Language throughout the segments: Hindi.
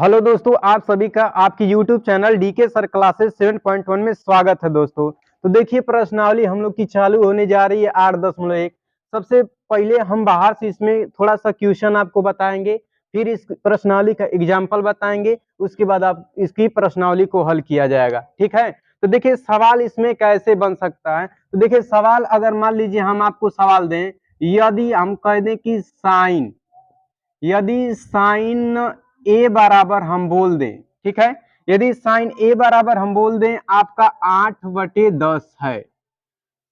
हेलो दोस्तों, आप सभी का आपकी YouTube channel DK sir classes 7.1 में स्वागत है दोस्तों। तो देखिए, प्रश्नावली हम लोग की चालू होने जा रही है 8.1। सबसे पहले हम बाहर से इसमें थोड़ा सा क्वेश्चन आपको बताएंगे, फिर इस प्रश्नावली का एग्जाम्पल बताएंगे, उसके बाद आप इसकी प्रश्नावली को हल किया जाएगा। ठीक है, तो देखिए सवाल इसमें कैसे बन सकता है। तो देखिए सवाल, अगर मान लीजिए हम आपको सवाल दें, यदि हम कह दें कि यदि साइन ए बराबर हम बोल दें, ठीक है, यदि साइन ए बराबर हम बोल दें आपका 8/10 है,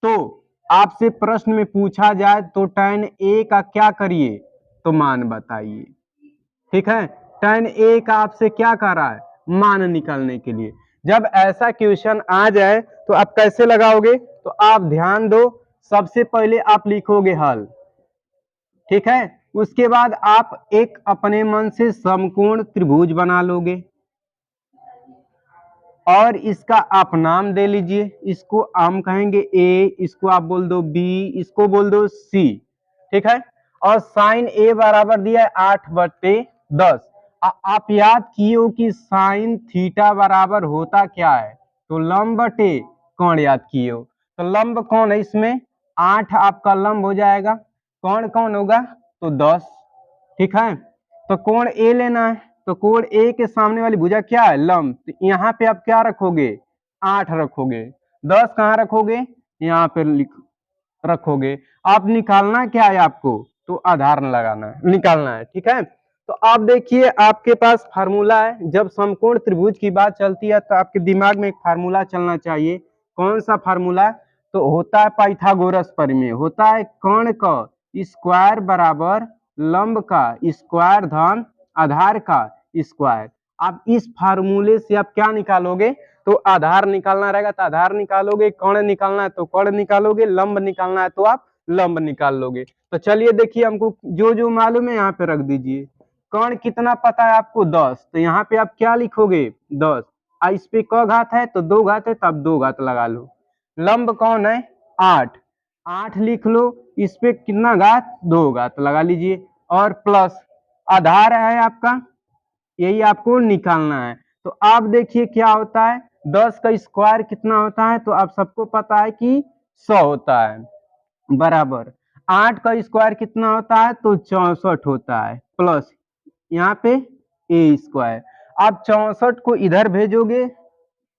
तो आपसे प्रश्न में पूछा जाए तो tan ए का क्या करिए, तो मान बताइए। ठीक है, tan ए का आपसे क्या कर रहा है, मान निकालने के लिए। जब ऐसा क्वेश्चन आ जाए तो आप कैसे लगाओगे, तो आप ध्यान दो, सबसे पहले आप लिखोगे हल। ठीक है, उसके बाद आप एक अपने मन से समकोण त्रिभुज बना लोगे और इसका आप नाम दे लीजिए। इसको हम कहेंगे ए, इसको आप बोल दो बी, इसको बोल दो सी। ठीक है, और साइन ए बराबर दिया है 8/10। आप याद किए हो कि साइन थीटा बराबर होता क्या है, तो लंब बटे कोण याद किए हो। तो लंब कौन है इसमें, 8 आपका लंब हो जाएगा, कोण कौन होगा, तो 10। ठीक है, तो कोण ए लेना है, तो कोण ए के सामने वाली भुजा क्या है, लंब। तो यहाँ पे आप क्या रखोगे, 8 रखोगे। 10 कहाँ रखोगे, यहाँ पे रखोगे। आप निकालना क्या है आपको, तो आधार लगाना है, निकालना है। ठीक है, तो आप देखिए आपके पास फार्मूला है। जब समकोण त्रिभुज की बात चलती है तो आपके दिमाग में एक फार्मूला चलना चाहिए। कौन सा फार्मूला, तो होता है पाइथागोरस प्रमेय, होता है कोण का स्क्वायर बराबर लंब का स्क्वायर धन आधार का स्क्वायर। आप इस फार्मूले से आप क्या निकालोगे, तो आधार निकालना रहेगा तो आधार निकालोगे, कोण निकालना है तो कोण निकालोगे, लंब निकालना है तो आप लंब निकाल लोगे। तो चलिए देखिए, हमको जो जो मालूम है यहाँ पे रख दीजिए। कोण कितना पता है आपको, 10, तो यहाँ पे आप क्या लिखोगे, 10। इस पे क घात है तो 2 घात है, तो आप 2 घात लगा लो। लंब कौन है, 8, 8 लिख लो। इस पे कितना घात, 2 घात लगा लीजिए, और प्लस आधार है आपका, यही आपको निकालना है। तो आप देखिए क्या होता है, 10 का स्क्वायर कितना होता है, तो आप सबको पता है कि 100 होता है, बराबर 8 का स्क्वायर कितना होता है, तो 64 होता है, प्लस यहाँ पे ए स्क्वायर। आप 64 को इधर भेजोगे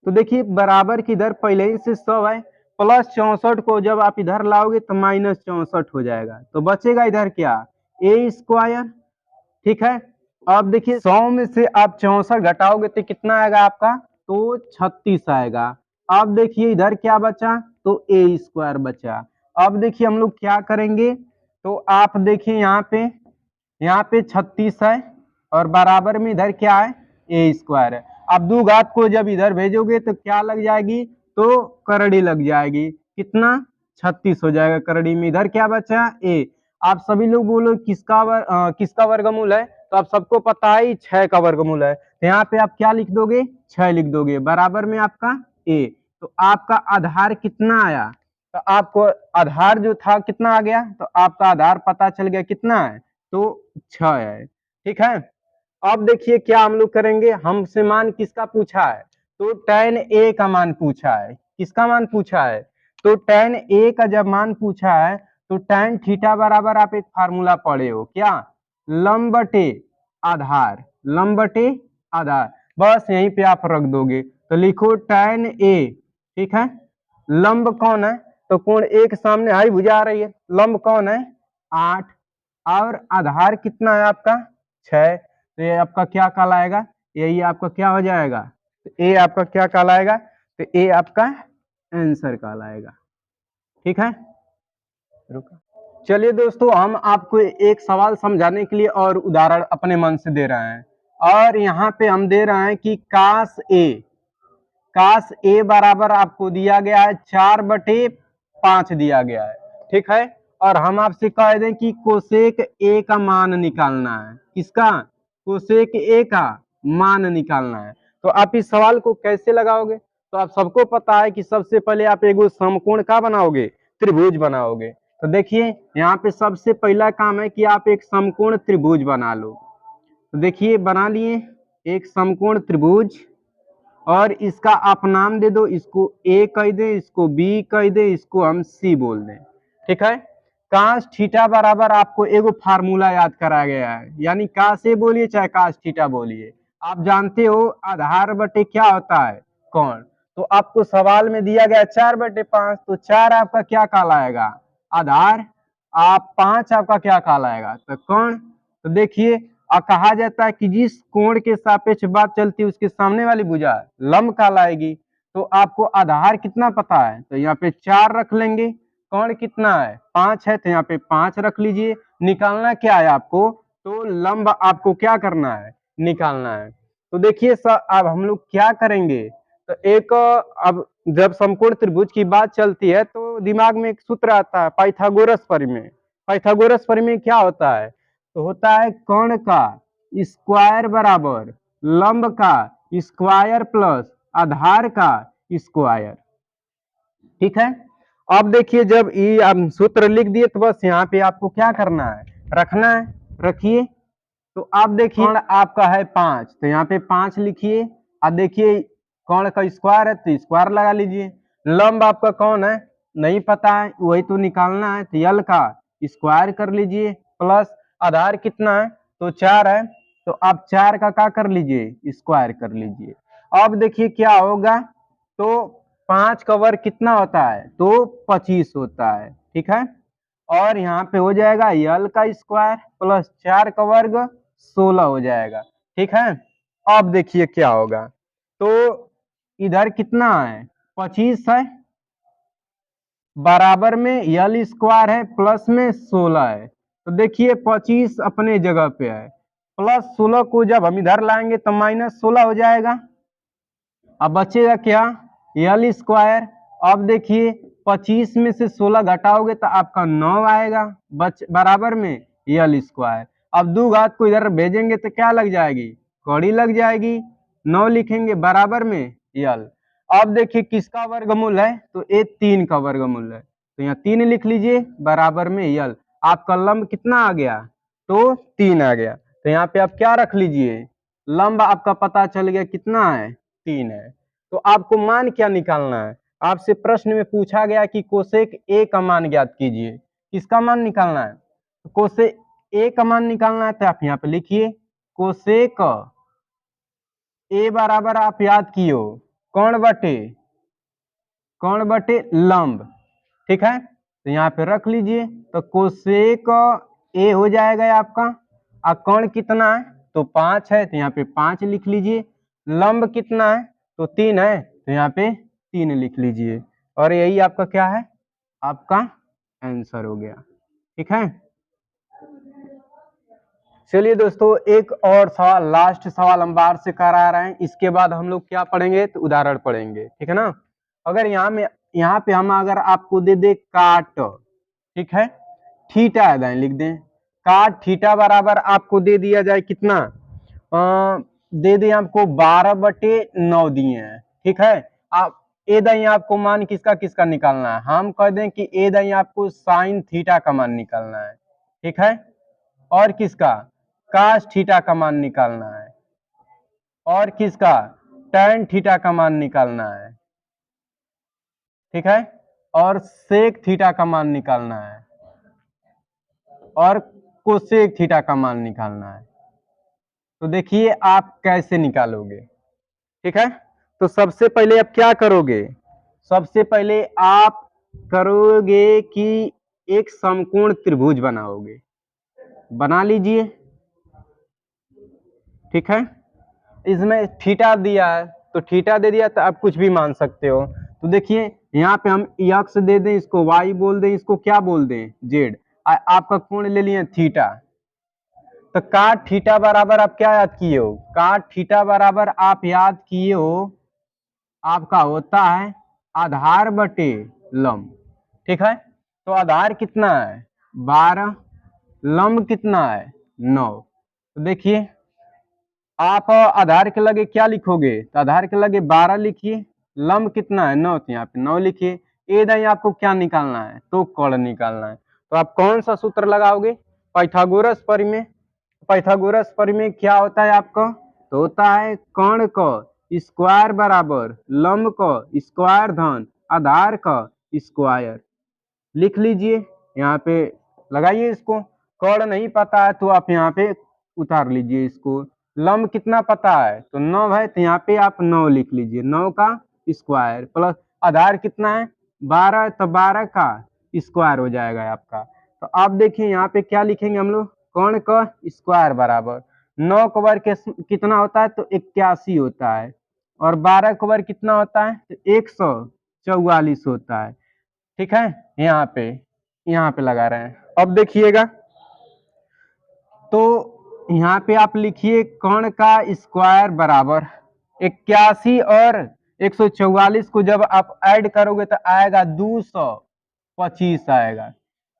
तो देखिए बराबर की इधर पहले ही से 100 है, प्लस 64 को जब आप इधर लाओगे तो -64 हो जाएगा, तो बचेगा इधर क्या, ए स्क्वायर। ठीक है, अब देखिए 100 में से आप 64 घटाओगे तो कितना आएगा आपका, तो 36 आएगा। अब देखिए इधर क्या बचा, तो ए स्क्वायर बचा। अब देखिए हम लोग क्या करेंगे, तो आप देखिए यहाँ पे 36 है और बराबर में इधर क्या है, ए स्क्वायर है। आप 2 घात को जब इधर भेजोगे तो क्या लग जाएगी, तो करड़ी लग जाएगी, कितना 36 हो जाएगा करड़ी में। इधर क्या बचा, ए। आप सभी लोग बोलो किसका वर्गमूल है, तो आप सबको पता है 6 का वर्गमूल है, तो यहाँ पे आप क्या लिख दोगे, 6 लिख दोगे, बराबर में आपका ए। तो आपका आधार कितना आया, तो आपको आधार जो था कितना आ गया, तो आपका आधार पता चल गया कितना है, तो 6 है। ठीक है, अब देखिए क्या हम लोग करेंगे, हमसे मान किसका पूछा है, तो tan ए का मान पूछा है। किसका मान पूछा है, तो tan ए का जब मान पूछा है तो tan थीटा बराबर आप एक फार्मूला पढ़े हो क्या, लंब बटे आधार, लंब बटे आधार, बस यहीं पे आप रख दोगे। तो लिखो tan ए, ठीक है, लंब कौन है, तो कोण ए के सामने आई भुजा आ रही है, लंब कौन है 8, और आधार कितना है आपका 6, तो ये आपका क्या कहलाएगा, यही आपका क्या हो जाएगा, तो ए आपका क्या कहलाएगा, तो ए आपका आंसर कहलाएगा। ठीक है, रुका। चलिए दोस्तों, हम आपको एक सवाल समझाने के लिए और उदाहरण अपने मन से दे रहे हैं, और यहाँ पे हम दे रहे हैं कि काश ए बराबर आपको दिया गया है 4/5 दिया गया है। ठीक है, और हम आपसे कह दें कि कोसेक ए का मान निकालना है, किसका, कोसेक ए का मान निकालना है। तो आप इस सवाल को कैसे लगाओगे, तो आप सबको पता है कि सबसे पहले आप एक समकोण का बनाओगे, त्रिभुज बनाओगे। तो देखिए यहाँ पे सबसे पहला काम है कि आप एक समकोण त्रिभुज बना लो। तो देखिए बना लिए, एक समकोण त्रिभुज, और इसका आप नाम दे दो, इसको ए कह दे, इसको बी कह दे, इसको हम सी बोल दें। ठीक है, काश थीटा बराबर आपको एगो फार्मूला याद कराया गया है, यानी का से बोलिए चाहे काश थीटा बोलिए, आप जानते हो आधार बटे क्या होता है, कोण। तो आपको सवाल में दिया गया 4/5, तो 4 आपका क्या कहलाएगा, आधार, आप 5 आपका क्या कहलाएगा, तो कोण। तो देखिए कहा जाता है कि जिस कोण के सापेक्ष बात चलती है उसके सामने वाली भुजा लंब कहलाएगी। तो आपको आधार कितना पता है, तो यहाँ पे 4 रख लेंगे, कोण कितना है 5 है, तो यहाँ पे 5 रख लीजिए। निकालना क्या है आपको, तो लंब आपको क्या करना है, निकालना है। तो देखिए सर अब हम लोग क्या करेंगे, तो एक अब जब समकोण त्रिभुज की बात चलती है तो दिमाग में एक सूत्र आता है पाइथागोरस प्रमेय। पाइथागोरस प्रमेय क्या होता है, तो होता है कोण का स्क्वायर बराबर लंब का स्क्वायर प्लस आधार का स्क्वायर। ठीक है, अब देखिए जब ये हम सूत्र लिख दिए तो बस यहाँ पे आपको क्या करना है, रखना है, रखिए। तो आप देखिए कोण आपका है 5, तो यहाँ पे 5 लिखिए। अब देखिए कोण का स्क्वायर है तो स्क्वायर लगा लीजिए। लंब आपका कौन है नहीं पता है, वही तो निकालना है, तो यल का स्क्वायर कर लीजिए प्लस आधार कितना है, तो 4 है, तो आप 4 का क्या कर लीजिए, स्क्वायर कर लीजिए। अब देखिए क्या होगा, तो 5 का वर्ग कितना होता है, तो 25 होता है। ठीक है, और यहाँ पे हो जाएगा यल का स्क्वायर प्लस 4 का वर्ग 16 हो जाएगा। ठीक है, अब देखिए क्या होगा, तो इधर कितना है 25 है, बराबर में यल स्क्वायर है, प्लस में 16 है। तो देखिए 25 अपने जगह पे है, प्लस 16 को जब हम इधर लाएंगे तो -16 हो जाएगा। अब बचेगा क्या, यल स्क्वायर। अब देखिए 25 में से 16 घटाओगे तो आपका 9 आएगा, बराबर में यल स्क्वायर। अब 2 घात को इधर भेजेंगे तो क्या लग जाएगी, कौड़ी लग जाएगी, 9 लिखेंगे बराबर में यल। अब देखिए किसका वर्गमूल है, तो ये 3 का वर्गमूल है, तो यहाँ 3 लिख लीजिए बराबर में यल। आपका लंब कितना आ गया, तो 3 आ गया। तो यहाँ पे आप क्या रख लीजिए, लंब आपका पता चल गया कितना है, 3 है। तो आपको मान क्या निकालना है, आपसे प्रश्न में पूछा गया कि कोसेक ए का मान ज्ञात कीजिए, किसका मान निकालना है, तो कोसेक ए का मान निकालना है। तो आप यहाँ पे लिखिए कोसेक ए बराबर आप याद किए हो कोण बटे लंब। ठीक है, तो यहाँ पे रख लीजिए, तो कोसेक ए हो जाएगा आपका, और कोण कितना है, तो 5 है, तो यहाँ पे 5 लिख लीजिए। लंब कितना है, तो 3 है, तो यहाँ पे 3 लिख लीजिए, और यही आपका क्या है, आपका आंसर हो गया। ठीक है, चलिए दोस्तों एक और सवाल, लास्ट सवाल हम बाहर से करा रहे हैं, इसके बाद हम लोग क्या पढ़ेंगे, तो उदाहरण पढ़ेंगे। ठीक है ना, अगर यहाँ पे हम अगर आपको दे दे काट, ठीक है, थीटा लिख दें, काट थीटा बराबर आपको दे दिया जाए कितना, दे दें आपको 12/9 दिए हैं। ठीक है, आप ए दाई आपको मान किसका किसका निकालना है, हम कह दें कि ए दाई आपको साइन थीटा का मान निकालना है। ठीक है, और किसका काश थीटा का मान निकालना है, और किसका टैन थीटा का मान निकालना है। ठीक है, और सेक थीटा का मान निकालना है, और कोसेक थीटा का मान निकालना है। तो देखिए आप कैसे निकालोगे। ठीक है, तो सबसे पहले आप क्या करोगे, सबसे पहले आप करोगे कि एक समकोण त्रिभुज बनाओगे, बना लीजिए। ठीक है, इसमें थीटा दिया है तो थीटा दे दिया, तो आप कुछ भी मान सकते हो। तो देखिए यहाँ पे हम एक्स दे दें, इसको वाई बोल दें, इसको क्या बोल दें, जेड। आपका कोण ले लिए थीटा, तो काट थीटा बराबर आप क्या याद किए हो, काट थीटा बराबर आप याद किए हो आपका होता है आधार बटे लंब। ठीक है, तो आधार कितना है 12, लंब कितना है 9। तो देखिए आप आधार के लगे क्या लिखोगे, तो आधार के लगे 12 लिखिए, लंब कितना है 9, तो यहाँ पे 9 लिखिए। ए दाई आपको क्या निकालना है, तो कोण निकालना है। तो आप कौन सा सूत्र लगाओगे, पाइथागोरस प्रमेय। पाइथागोरस प्रमेय क्या होता है आपका, तो होता है कर्ण क स्क्वायर बराबर लंब क स्क्वायर धन आधार का स्क्वायर। लिख लीजिए, यहाँ पे लगाइए इसको। कर्ण नहीं पता है तो आप यहाँ पे उतार लीजिए इसको। लंब कितना पता है तो 9 है, तो यहाँ पे आप 9 लिख लीजिए, 9 का स्क्वायर प्लस आधार कितना है 12, तो 12 का स्क्वायर हो जाएगा आपका। तो आप देखिए यहाँ पे क्या लिखेंगे हम लोग, कर्ण का स्क्वायर बराबर 9 का वर्ग कितना होता है तो 81 होता है, और 12 का वर्ग कितना होता है तो 144 होता है। ठीक है, यहाँ पे लगा रहे हैं। अब देखिएगा, तो यहाँ पे आप लिखिए कर्ण का स्क्वायर बराबर 81 और 144 को जब आप ऐड करोगे तो आएगा 225 आएगा।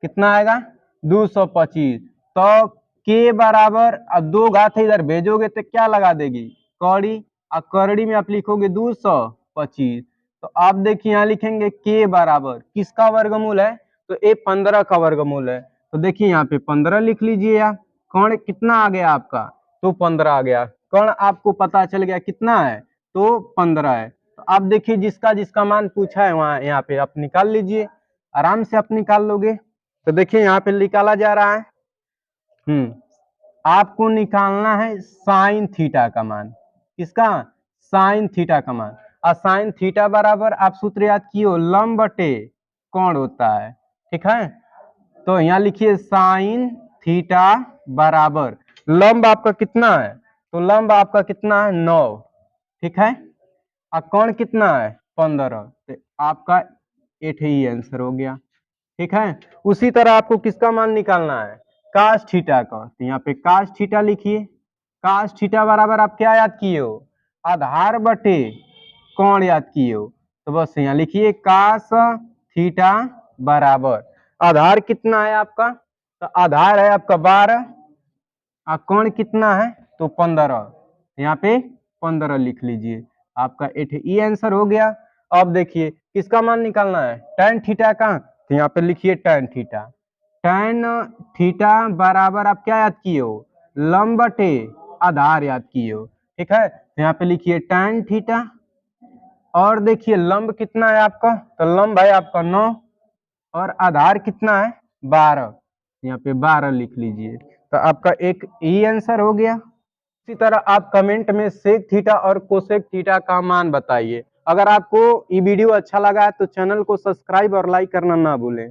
कितना आएगा 225। तो के बराबर अब 2 घात इधर भेजोगे तो क्या लगा देगी कौड़ी, और कौड़ी में आप लिखोगे 225। तो आप देखिए यहाँ लिखेंगे के बराबर किसका वर्गमूल है तो ए 15 का वर्गमूल है। तो देखिए यहाँ पे 15 लिख लीजिए आप। कर्ण कितना आ गया आपका तो 15 आ गया। कर्ण आपको पता चल गया कितना है तो 15 है। तो आप देखिए जिसका जिसका मान पूछा है वहां यहाँ पे आप निकाल लीजिए, आराम से आप निकाल लोगे। तो देखिए यहाँ पे निकाला जा रहा है। आपको निकालना है साइन थीटा का मान। किसका साइन थीटा का मान। और साइन थीटा बराबर आप सूत्र याद किए लंब बटे कोण होता है। ठीक है, तो यहाँ लिखिए साइन थीटा बराबर लंब आपका कितना है तो लंब आपका कितना है 9। ठीक है, और कोण कितना है 15। तो आपका 8 ही आंसर हो गया। ठीक है, उसी तरह आपको किसका मान निकालना है कास थीटा का। तो यहाँ पे कास थीटा लिखिए। कास थीटा बराबर आप क्या याद किए हो आधार बटे कोण याद किए हो। तो बस यहाँ लिखिए कास थीटा बराबर आधार कितना है आपका तो आधार है आपका 12 और कोण कितना है तो 15। यहाँ पे 15 लिख लीजिए, आपका 8 ये आंसर हो गया। अब देखिए किसका मान निकालना है tan थीटा का। तो यहाँ पे लिखिए tan थीटा। tan थीटा बराबर आप क्या याद किए हो लंब बटे आधार याद किए हो। ठीक है, तो यहाँ पे लिखिए tan थीटा, और देखिए लंब कितना है आपका तो लंब है आपका 9 और आधार कितना है 12। यहाँ पे 12 लिख लीजिए। तो आपका एक ई आंसर हो गया। इसी तरह आप कमेंट में सेक थीटा और कोसेक थीटा का मान बताइए। अगर आपको ये वीडियो अच्छा लगा है तो चैनल को सब्सक्राइब और लाइक करना ना भूलें।